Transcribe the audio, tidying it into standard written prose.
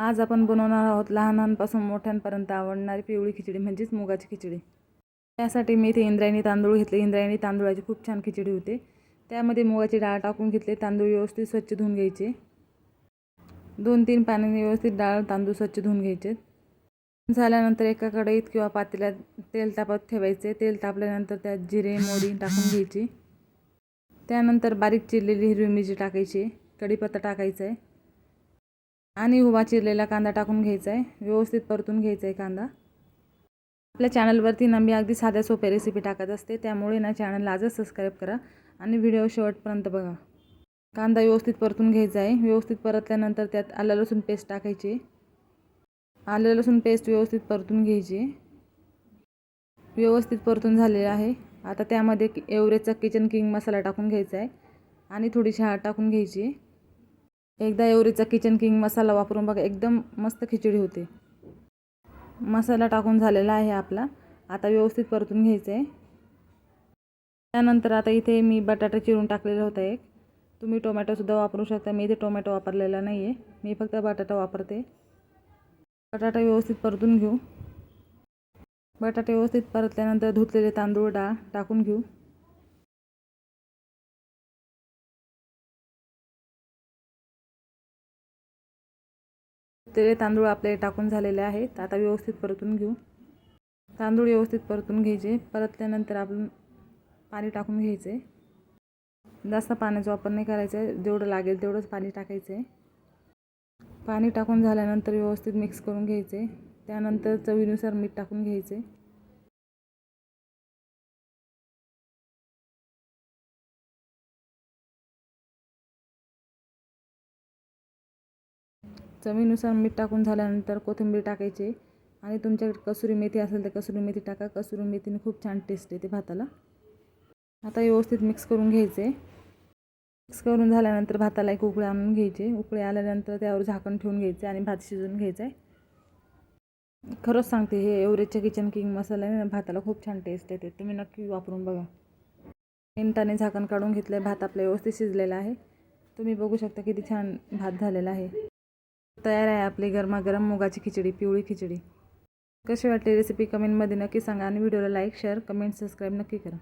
आज आपण बनवणार आहोत लहानांपासून मोठ्यांपर्यंत आवडणारी पिवळी खिचडी म्हणजेच मुगाची खिचडी। त्यासाठी मी इथे इंद्रायणी तांदूळ घेतले। इंद्रायणी तांदूळाची खूप छान खिचडी होते। त्यामध्ये मुगाची डाळ टाकून घेतले। तांदूळ व्यवस्थित स्वच्छ धुवून घ्यायचे। 2-3 पाण्याने व्यवस्थित डाळ तांदूळ स्वच्छ धुवून घ्यायचे। झाल्यानंतर एका कढईत किंवा पातेल्यात तेल तापत ठेवायचे। तेल तापल्यानंतर त्यात जिरे मोहरी टाकून घ्यायची। त्यानंतर बारीक चिरलेली हिरवी मिरची टाकायची, कढीपत्ता टाकायचा आहे आणि उभा चिरलेला कांदा टाकून घ्यायचा आहे। व्यवस्थित परतून घ्यायचा आहे कांदा। आपल्या चॅनलवरती मी अगदी साध्या सोप्या रेसिपी टाकत असते, त्यामुळे चॅनलला आजच सबस्क्राइब करा आणि व्हिडिओ शेवटपर्यंत बघा। कांदा व्यवस्थित परतून घ्यायचा आहे। व्यवस्थित परतल्यानंतर त्यात आलं लसूण पेस्ट टाकायची। आलं लसूण पेस्ट व्यवस्थित परतून घ्यायची। व्यवस्थित परतून झालेला आहे। आता त्यामध्ये एव्हरेजचा किचन किंग मसाला टाकून घ्यायचा आहे आणि थोडीशी हळद टाकून घ्यायची। एकदा एव्हरेजचा किचन किंग मसाला वापरून बघा, एकदम मस्त खिचडी होते। मसाला टाकून झालेला आहे आपला। आता व्यवस्थित परतून घ्यायचं आहे। त्यानंतर आता इथे मी बटाटा चिरून टाकलेला होता एक। तुम्ही टोमॅटो सुद्धा वापरू शकता। मी इथे टोमॅटो वापरलेला नाही आहे, मी फक्त बटाटा वापरते। बटाटा व्यवस्थित परतून घेऊ। बटाटे व्यवस्थित परतल्यानंतर धुतलेले तांदूळ डाळ टाकून घेऊ। ते तांदूळ आपले टाकून झालेले आहेत। आता व्यवस्थित परतून घेऊ। तांदूळ व्यवस्थित परतून घ्यायचे। परतल्यानंतर आपण पाणी टाकून घ्यायचे। जास्त पाण्याचा वापर नाही करायचा, जेवढं लागेल तेवढंच पाणी टाकायचं आहे। पाणी टाकून झाल्यानंतर व्यवस्थित मिक्स करून घ्यायचे। त्यानंतर चवीनुसार मीठ टाकून घ्यायचे। चवीनुसार मीठ टाकून झाल्यानंतर कोथिंबीर टाकायची आणि तुमच्याकडे कसुरी मेथी असेल तर कसुरी मेथी टाका। कसुरी मेथीने खूप छान टेस्ट येते भाताला। आता व्यवस्थित मिक्स करून घ्यायचे। मिक्स करून झाल्यानंतर भाताला एक उकळी आणून घ्यायची। उकळी आल्यानंतर त्यावर झाकण ठेवून घ्यायचे आणि भात शिजवून घ्यायचा आहे। खरंच सांगते, हे एव्हरेजच्या किचन किंग मसाल्याने भाताला खूप छान टेस्ट येते। तुम्ही नक्की वापरून बघा। मिनिटाने झाकण काढून घेतले। भात आपला व्यवस्थित शिजलेला आहे। तुम्ही बघू शकता किती छान भात झालेला आहे। तयार आहे आपली गरमागरम मुगाची खिचडी, पिवळी खिचडी। कशी वाटली रेसिपी कमेंटमध्ये नक्की सांगा आणि व्हिडिओला लाईक शेअर कमेंट सबस्क्राइब नक्की करा।